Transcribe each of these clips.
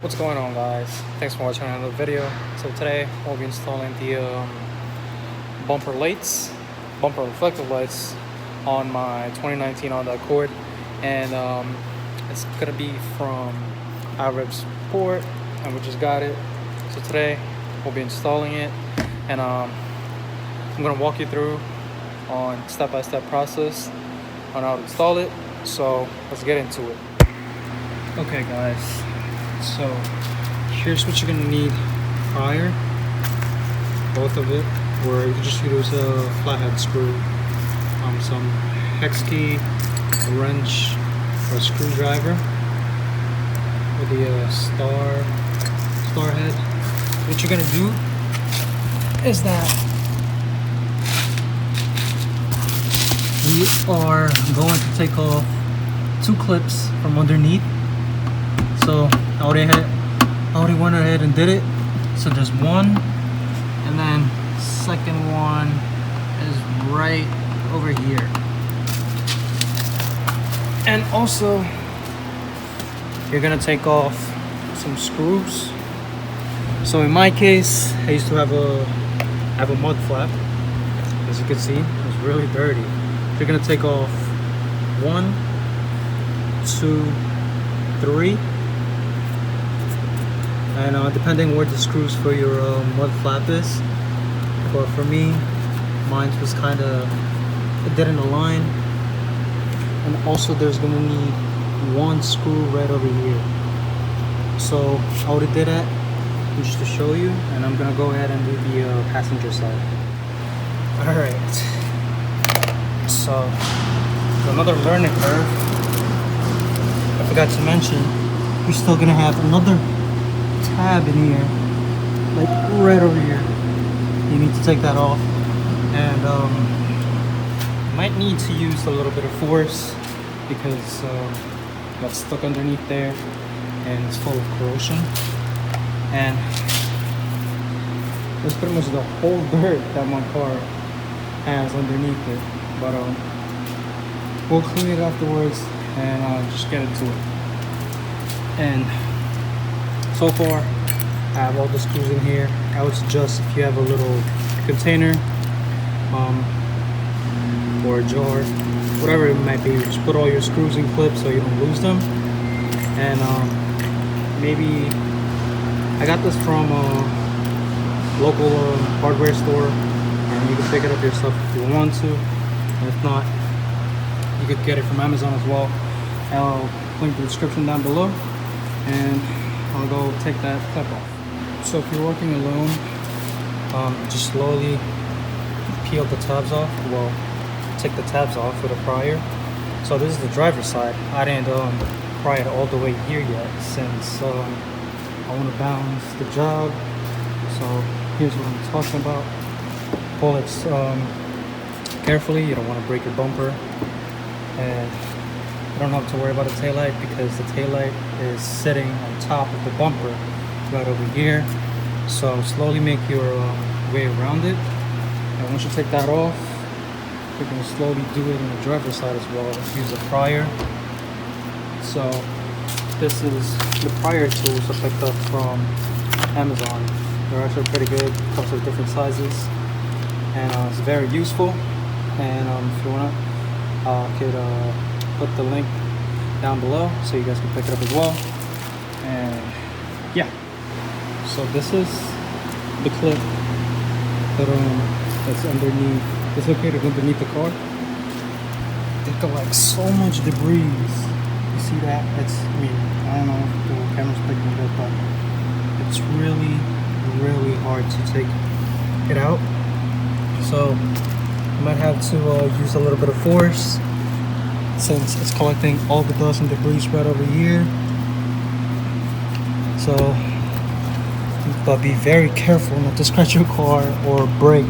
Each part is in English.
What's going on, guys? Thanks for watching another video. So today we'll be installing the bumper reflective lights on my 2019 Honda Accord, and it's gonna be from iRev Sport, and we just got it. So today we'll be installing it, and I'm gonna walk you through on step-by-step process on how to install it. So let's get into it. Okay, guys. So here's what you're gonna need prior, both of it, or you can just use a flathead screw, some hex key, a wrench, or a screwdriver with the star head. What you're gonna do is that we are going to take off 2 clips from underneath. So I already went ahead and did it. So there's one, and then second one is right over here. And also, you're gonna take off some screws. So in my case, I used to have a mud flap. As you can see, it's really dirty. You're gonna take off 1, 2, 3. And depending where the screws for your mud flap is, but for me, mine was kind of, it didn't align. And also there's gonna need 1 screw right over here. So I already did that just to show you, and I'm gonna go ahead and do the passenger side. Alright, so another learning curve. I forgot to mention, you're still gonna have another tab in here, like right over here. You need to take that off, and you might need to use a little bit of force because that's stuck underneath there and it's full of corrosion, and that's pretty much the whole dirt that my car has underneath it. But we'll clean it afterwards and just get into it. And so far, I have all the screws in here. I would suggest if you have a little container or a jar, whatever it might be, just put all your screws in clips so you don't lose them. And maybe, I got this from a local hardware store, and you can pick it up yourself if you want to. And if not, you could get it from Amazon as well. I'll link the description down below, and I'll go take that clip off. So if you're working alone, just slowly peel the tabs off. Well, take the tabs off with a prior. So this is the driver's side. I didn't pry it all the way here yet, since I want to balance the job. So here's what I'm talking about. Pull it carefully. You don't want to break your bumper. And you don't have to worry about the taillight because the taillight is sitting on top of the bumper right over here. So slowly make your way around it. And once you take that off, you can slowly do it on the driver's side as well. Use a prior. So this is the prior tools I picked up from Amazon. They're actually pretty good. Comes with different sizes, and it's very useful. And if you want, I could put the link down below so you guys can pick it up as well. And yeah, so this is the clip that's underneath. It's located underneath the car. It collects so much debris. You see that? I don't know if the camera's picking it up, but it's really hard to take it out. So you might have to use a little bit of force, since it's collecting all the dust and debris right over here. So, but be very careful not to scratch your car or break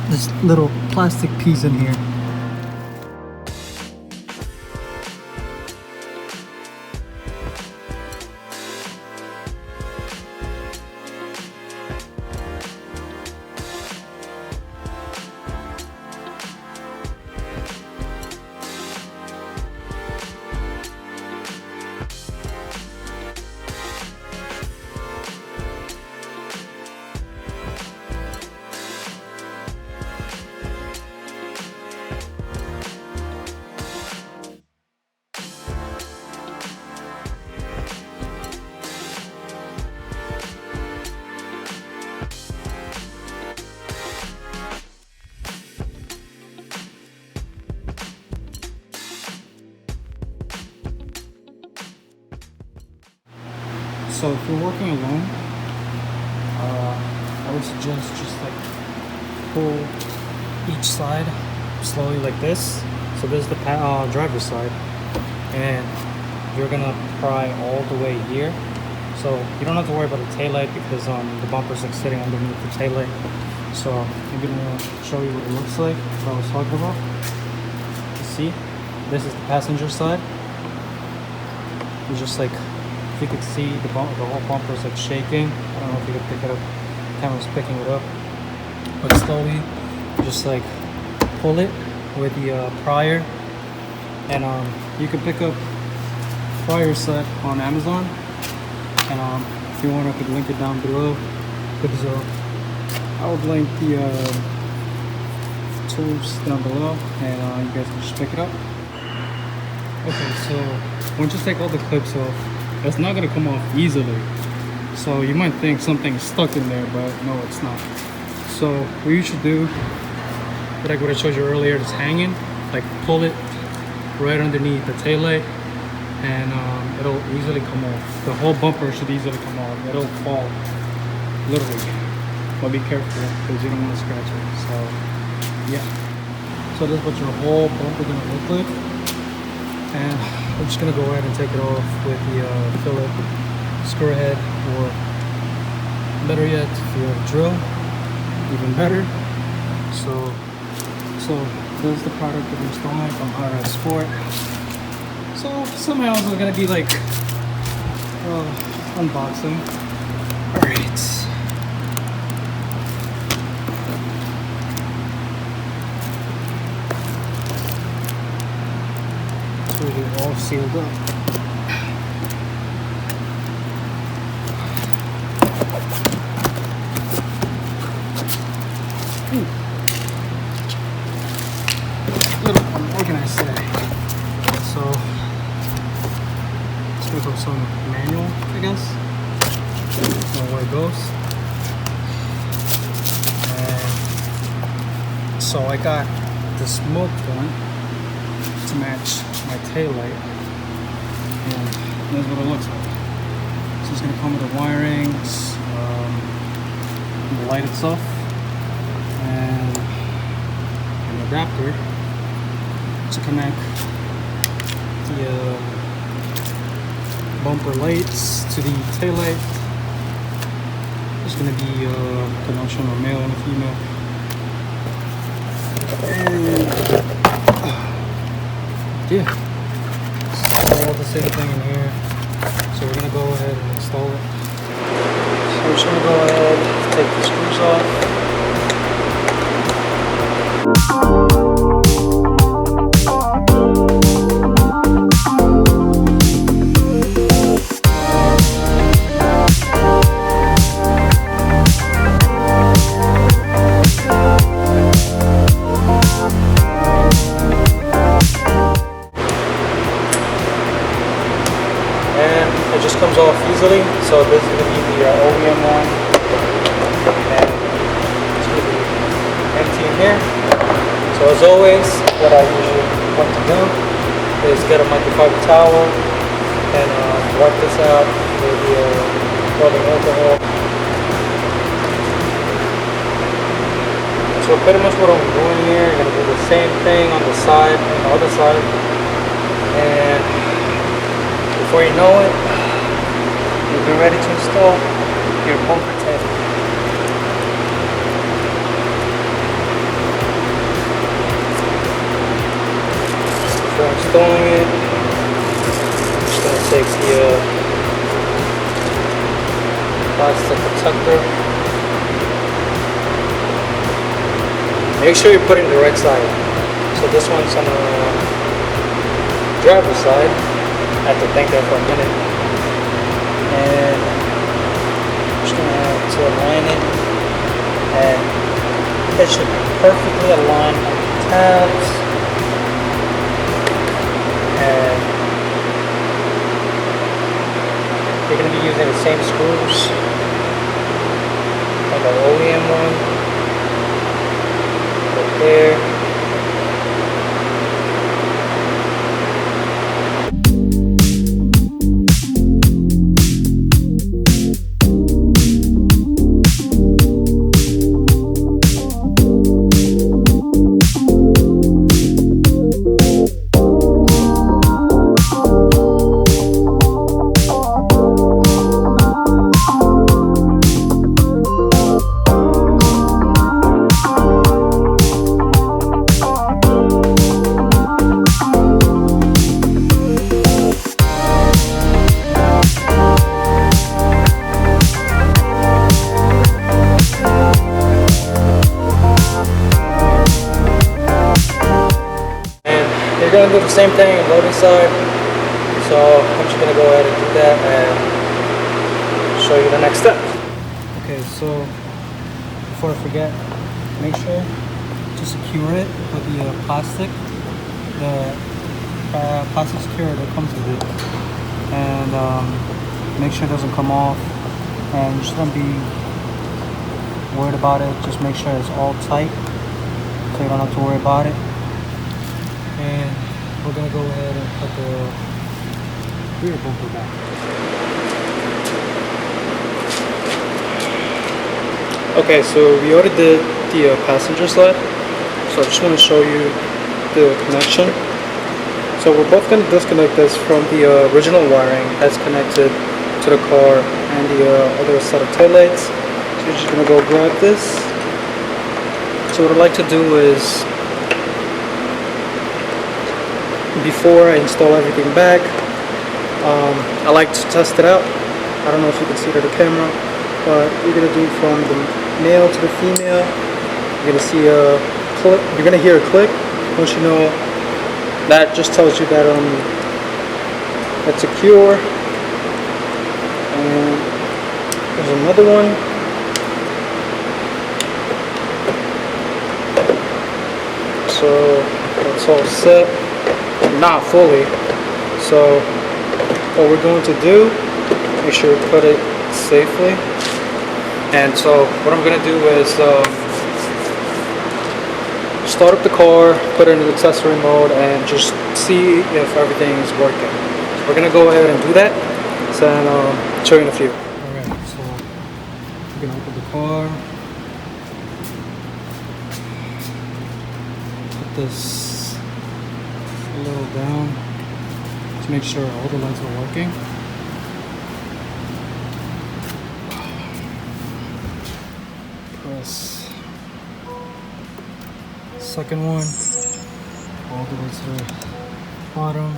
this little plastic piece in here. So if you're working alone, I would suggest just like pull each side slowly like this. So this is the driver's side, and you're gonna pry all the way here. So you don't have to worry about the taillight because the bumper's like sitting underneath the taillight. So I'm gonna show you what it looks like, what I was talking about. You see, this is the passenger side. You just like, if you could see the whole bumper is like shaking. I don't know if you could pick it up. The camera's picking it up. But slowly, just like pull it with the prior, and you can pick up prior set on Amazon. And if you want, I could link it down below. Because I would link the tools down below, and you guys can just pick it up. Okay, so once you take all the clips off, it's not gonna come off easily. So you might think something's stuck in there, but no, it's not. So what you should do, like what I showed you earlier, is hanging, like pull it right underneath the taillight, and it'll easily come off. The whole bumper should easily come off. It'll fall, literally. But be careful because you don't want to scratch it. So yeah. So this is what your whole bumper gonna look like. And I'm just gonna go ahead and take it off with the fillet screw head, or better yet, if you have a drill, even better. So this is the product that we're installing from RS Sport. So somehow it's gonna be like unboxing. All right. So they're all sealed up. Little unorganized today. So let's go some manual, I guess. Know where it goes. And so I got the smoke one to match my tail light, and that's what it looks like. So it's gonna come with the wirings, the light itself, and an adapter to connect the bumper lights to the tail light. There's gonna be a connection of male and female. And yeah, so all the same thing in here. So we're gonna go ahead and install it. So we're just gonna go ahead, take the screws off. It just comes off easily. So this is going to be the OEM one, and it's going to be empty in here. So as always, what I usually want to do is get a microfiber towel and wipe this out with the rubbing alcohol. So pretty much what I'm doing here, I'm going to do the same thing on the side and the other side, and before you know it, you'll be ready to install your bumper tail. So installing it, I'm just going to take the plastic protector. Make sure you're putting the right side. So this one's on the driver's side. I have to think there for a minute. And I'm just going to have to align it, and it should be perfectly aligned on the tabs. And you're going to be using the same screws like the OEM one. Right there. gonna do the same thing on the loading side. So I'm just gonna go ahead and do that and show you the next step. Okay, so before I forget, make sure to secure it with the plastic secure that comes with it, and make sure it doesn't come off. And you shouldn't be worried about it. Just make sure it's all tight, so you don't have to worry about it. And we're gonna go ahead and put the rear bumper back. Okay, so we already did the passenger side, so I just want to show you the connection. So we're both going to disconnect this from the original wiring that's connected to the car and the other set of taillights. So you're just going to go grab this. So what I'd like to do is, before I install everything back, I like to test it out. I don't know if you can see it on the camera, but you're going to do from the male to the female. You're going to see a click. You're going to hear a click. Once you know, that just tells you that it's secure. And there's another one. So that's all set. Not fully. So what we're going to do, make sure to put it safely. And so what I'm going to do is start up the car, put it in the accessory mode, and just see if everything is working. So we're going to go ahead and do that, and I'll show you in a few. Alright, so we're going to open the car, put this a little down to make sure all the lights are working. Press second one all the way to the bottom.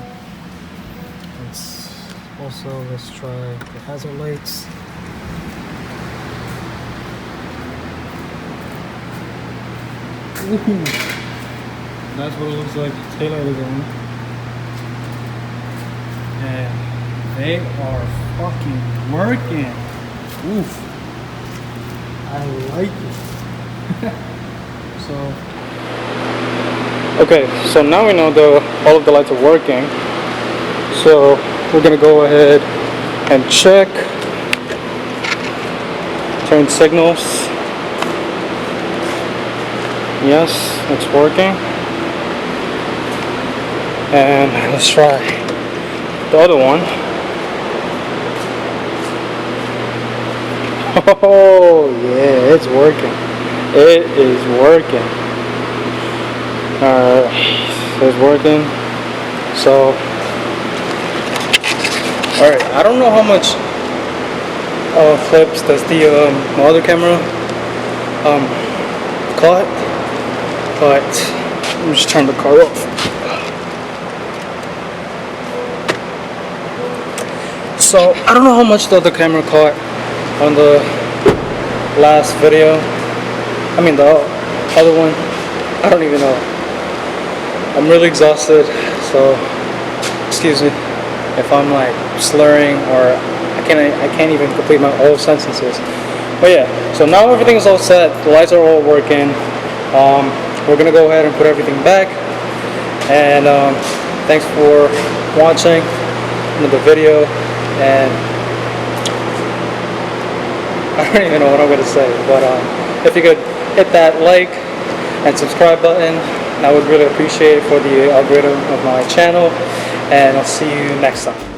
Let's try the hazard lights. Ooh, that's what it looks like. Taillight is on, and they are fucking working. Oof, I like it. Okay, so now we know all of the lights are working. So we're gonna go ahead and check. Turn signals. Yes, it's working. And let's try the other one. Oh yeah, it's working. It is working. It's working. So, alright, I don't know how much clips does the my other camera caught, but let me just turn the car off. So I don't know how much the other camera caught on the last video. I mean the other one. I don't even know. I'm really exhausted, so excuse me if I'm like slurring or I can't even complete my whole sentences. But yeah, so now everything is all set. The lights are all working. We're gonna go ahead and put everything back. And thanks for watching another video. And I don't even know what I'm gonna say, but if you could hit that like and subscribe button, I would really appreciate it for the algorithm of my channel, and I'll see you next time.